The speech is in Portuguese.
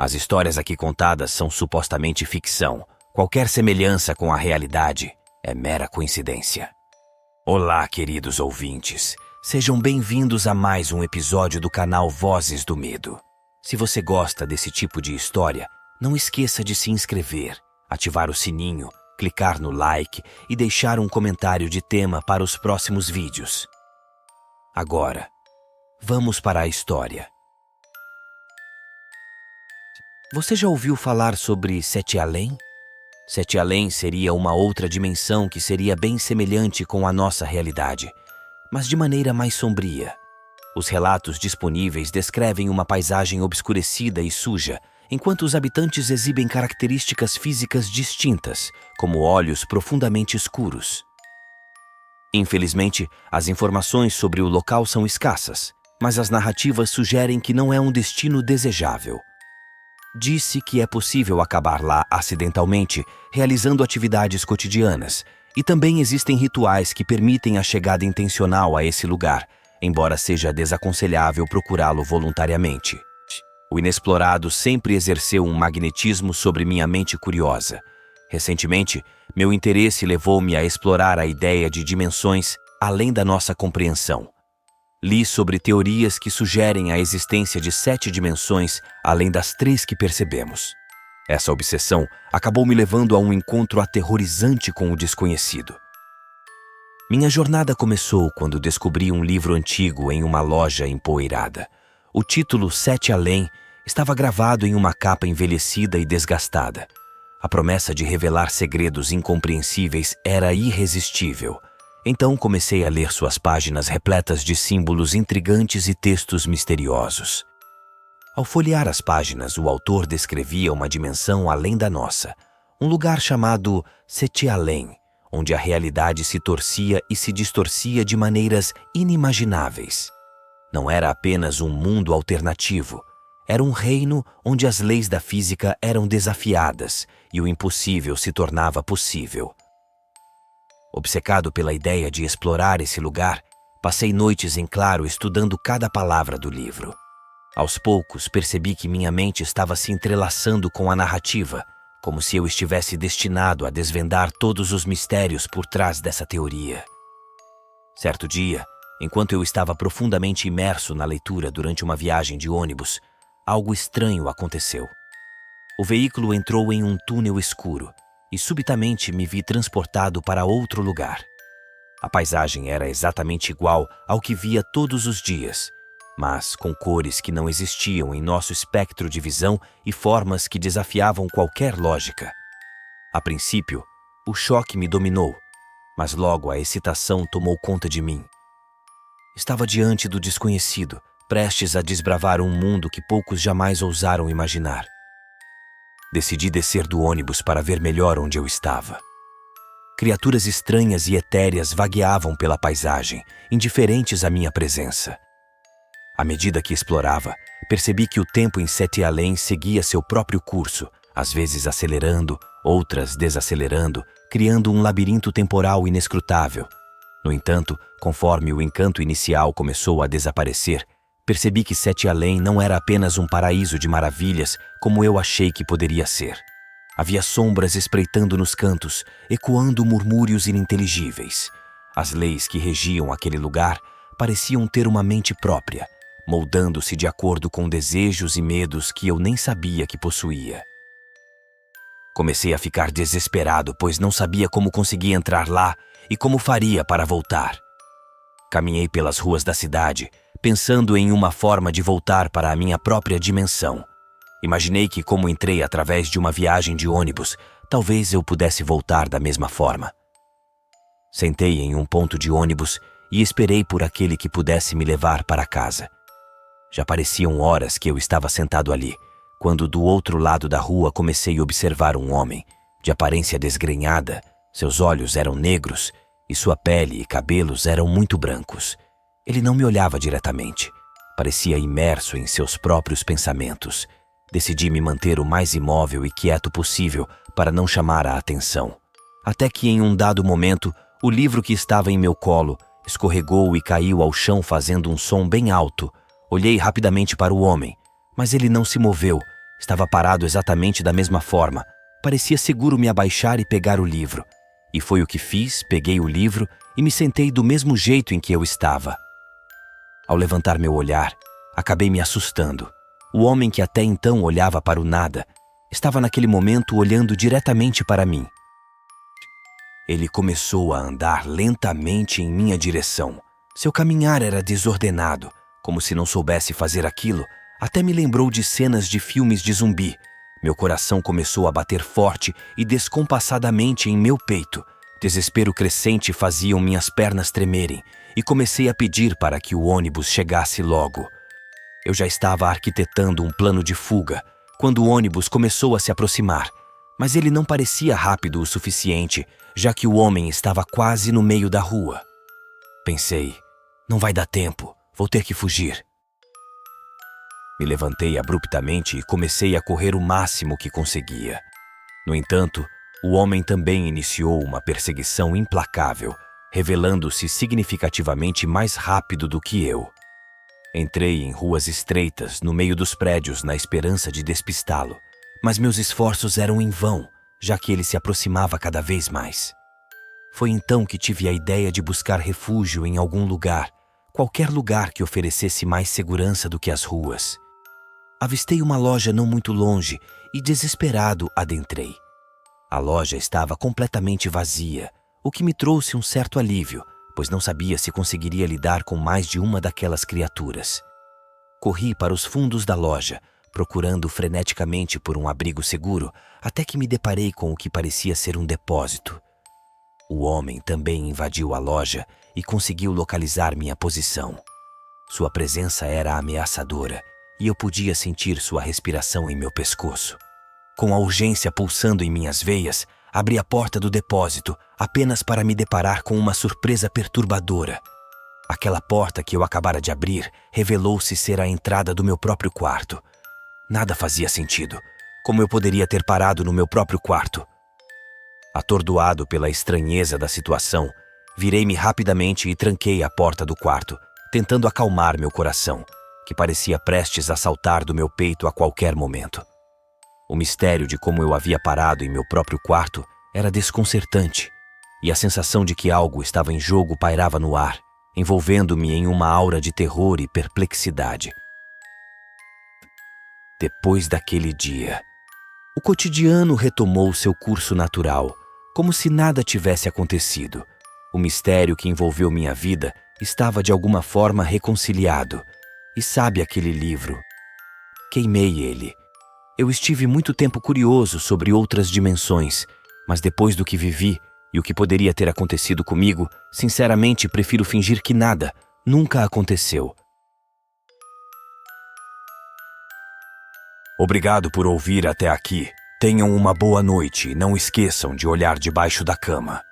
As histórias aqui contadas são supostamente ficção. Qualquer semelhança com a realidade é mera coincidência. Olá, queridos ouvintes. Sejam bem-vindos a mais um episódio do canal Vozes do Medo. Se você gosta desse tipo de história, não esqueça de se inscrever, ativar o sininho, clicar no like e deixar um comentário de tema para os próximos vídeos. Agora, vamos para a história. Você já ouviu falar sobre Sete Além? Sete Além seria uma outra dimensão que seria bem semelhante com a nossa realidade, mas de maneira mais sombria. Os relatos disponíveis descrevem uma paisagem obscurecida e suja, enquanto os habitantes exibem características físicas distintas, como olhos profundamente escuros. Infelizmente, as informações sobre o local são escassas, mas as narrativas sugerem que não é um destino desejável. Disse que é possível acabar lá acidentalmente, realizando atividades cotidianas, e também existem rituais que permitem a chegada intencional a esse lugar, embora seja desaconselhável procurá-lo voluntariamente. O inexplorado sempre exerceu um magnetismo sobre minha mente curiosa. Recentemente, meu interesse levou-me a explorar a ideia de dimensões além da nossa compreensão. Li sobre teorias que sugerem a existência de 7 dimensões além das 3 que percebemos. Essa obsessão acabou me levando a um encontro aterrorizante com o desconhecido. Minha jornada começou quando descobri um livro antigo em uma loja empoeirada. O título Sete Além estava gravado em uma capa envelhecida e desgastada. A promessa de revelar segredos incompreensíveis era irresistível. Então comecei a ler suas páginas repletas de símbolos intrigantes e textos misteriosos. Ao folhear as páginas, o autor descrevia uma dimensão além da nossa, um lugar chamado Sete Além, onde a realidade se torcia e se distorcia de maneiras inimagináveis. Não era apenas um mundo alternativo, era um reino onde as leis da física eram desafiadas e o impossível se tornava possível. Obcecado pela ideia de explorar esse lugar, passei noites em claro estudando cada palavra do livro. Aos poucos, percebi que minha mente estava se entrelaçando com a narrativa, como se eu estivesse destinado a desvendar todos os mistérios por trás dessa teoria. Certo dia, enquanto eu estava profundamente imerso na leitura durante uma viagem de ônibus, algo estranho aconteceu. O veículo entrou em um túnel escuro e subitamente me vi transportado para outro lugar. A paisagem era exatamente igual ao que via todos os dias, mas com cores que não existiam em nosso espectro de visão e formas que desafiavam qualquer lógica. A princípio, o choque me dominou, mas logo a excitação tomou conta de mim. Estava diante do desconhecido, prestes a desbravar um mundo que poucos jamais ousaram imaginar. Decidi descer do ônibus para ver melhor onde eu estava. Criaturas estranhas e etéreas vagueavam pela paisagem, indiferentes à minha presença. À medida que explorava, percebi que o tempo em Sete Além seguia seu próprio curso, às vezes acelerando, outras desacelerando, criando um labirinto temporal inescrutável. No entanto, conforme o encanto inicial começou a desaparecer, percebi que Sete Além não era apenas um paraíso de maravilhas como eu achei que poderia ser. Havia sombras espreitando nos cantos, ecoando murmúrios ininteligíveis. As leis que regiam aquele lugar pareciam ter uma mente própria, moldando-se de acordo com desejos e medos que eu nem sabia que possuía. Comecei a ficar desesperado, pois não sabia como conseguir entrar lá e como faria para voltar. Caminhei pelas ruas da cidade, pensando em uma forma de voltar para a minha própria dimensão. Imaginei que, como entrei através de uma viagem de ônibus, talvez eu pudesse voltar da mesma forma. Sentei em um ponto de ônibus e esperei por aquele que pudesse me levar para casa. Já pareciam horas que eu estava sentado ali, quando do outro lado da rua comecei a observar um homem, de aparência desgrenhada. Seus olhos eram negros e sua pele e cabelos eram muito brancos. Ele não me olhava diretamente. Parecia imerso em seus próprios pensamentos. Decidi me manter o mais imóvel e quieto possível para não chamar a atenção. Até que em um dado momento, o livro que estava em meu colo escorregou e caiu ao chão fazendo um som bem alto. Olhei rapidamente para o homem, mas ele não se moveu Estava parado exatamente da mesma forma. Parecia seguro me abaixar e pegar o livro. E foi o que fiz, peguei o livro e me sentei do mesmo jeito em que eu estava. Ao levantar meu olhar, acabei me assustando. O homem que até então olhava para o nada, estava naquele momento olhando diretamente para mim. Ele começou a andar lentamente em minha direção. Seu caminhar era desordenado, como se não soubesse fazer aquilo. Até me lembrou de cenas de filmes de zumbi. Meu coração começou a bater forte e descompassadamente em meu peito. Desespero crescente faziam minhas pernas tremerem e comecei a pedir para que o ônibus chegasse logo. Eu já estava arquitetando um plano de fuga quando o ônibus começou a se aproximar, mas ele não parecia rápido o suficiente, já que o homem estava quase no meio da rua. Pensei, não vai dar tempo, vou ter que fugir. Me levantei abruptamente e comecei a correr o máximo que conseguia. No entanto, o homem também iniciou uma perseguição implacável, revelando-se significativamente mais rápido do que eu. Entrei em ruas estreitas, no meio dos prédios, na esperança de despistá-lo, mas meus esforços eram em vão, já que ele se aproximava cada vez mais. Foi então que tive a ideia de buscar refúgio em algum lugar, qualquer lugar que oferecesse mais segurança do que as ruas. Avistei uma loja não muito longe e, desesperado, adentrei. A loja estava completamente vazia, o que me trouxe um certo alívio, pois não sabia se conseguiria lidar com mais de uma daquelas criaturas. Corri para os fundos da loja, procurando freneticamente por um abrigo seguro, até que me deparei com o que parecia ser um depósito. O homem também invadiu a loja e conseguiu localizar minha posição. Sua presença era ameaçadora e eu podia sentir sua respiração em meu pescoço. Com a urgência pulsando em minhas veias, abri a porta do depósito apenas para me deparar com uma surpresa perturbadora. Aquela porta que eu acabara de abrir revelou-se ser a entrada do meu próprio quarto. Nada fazia sentido. Como eu poderia ter parado no meu próprio quarto? Atordoado pela estranheza da situação, virei-me rapidamente e tranquei a porta do quarto, tentando acalmar meu coração, que parecia prestes a saltar do meu peito a qualquer momento. O mistério de como eu havia parado em meu próprio quarto era desconcertante, e a sensação de que algo estava em jogo pairava no ar, envolvendo-me em uma aura de terror e perplexidade. Depois daquele dia, o cotidiano retomou seu curso natural, como se nada tivesse acontecido. O mistério que envolveu minha vida estava de alguma forma reconciliado. E sabe aquele livro? Queimei ele. Eu estive muito tempo curioso sobre outras dimensões, mas depois do que vivi e o que poderia ter acontecido comigo, sinceramente prefiro fingir que nada, nunca aconteceu. Obrigado por ouvir até aqui. Tenham uma boa noite e não esqueçam de olhar debaixo da cama.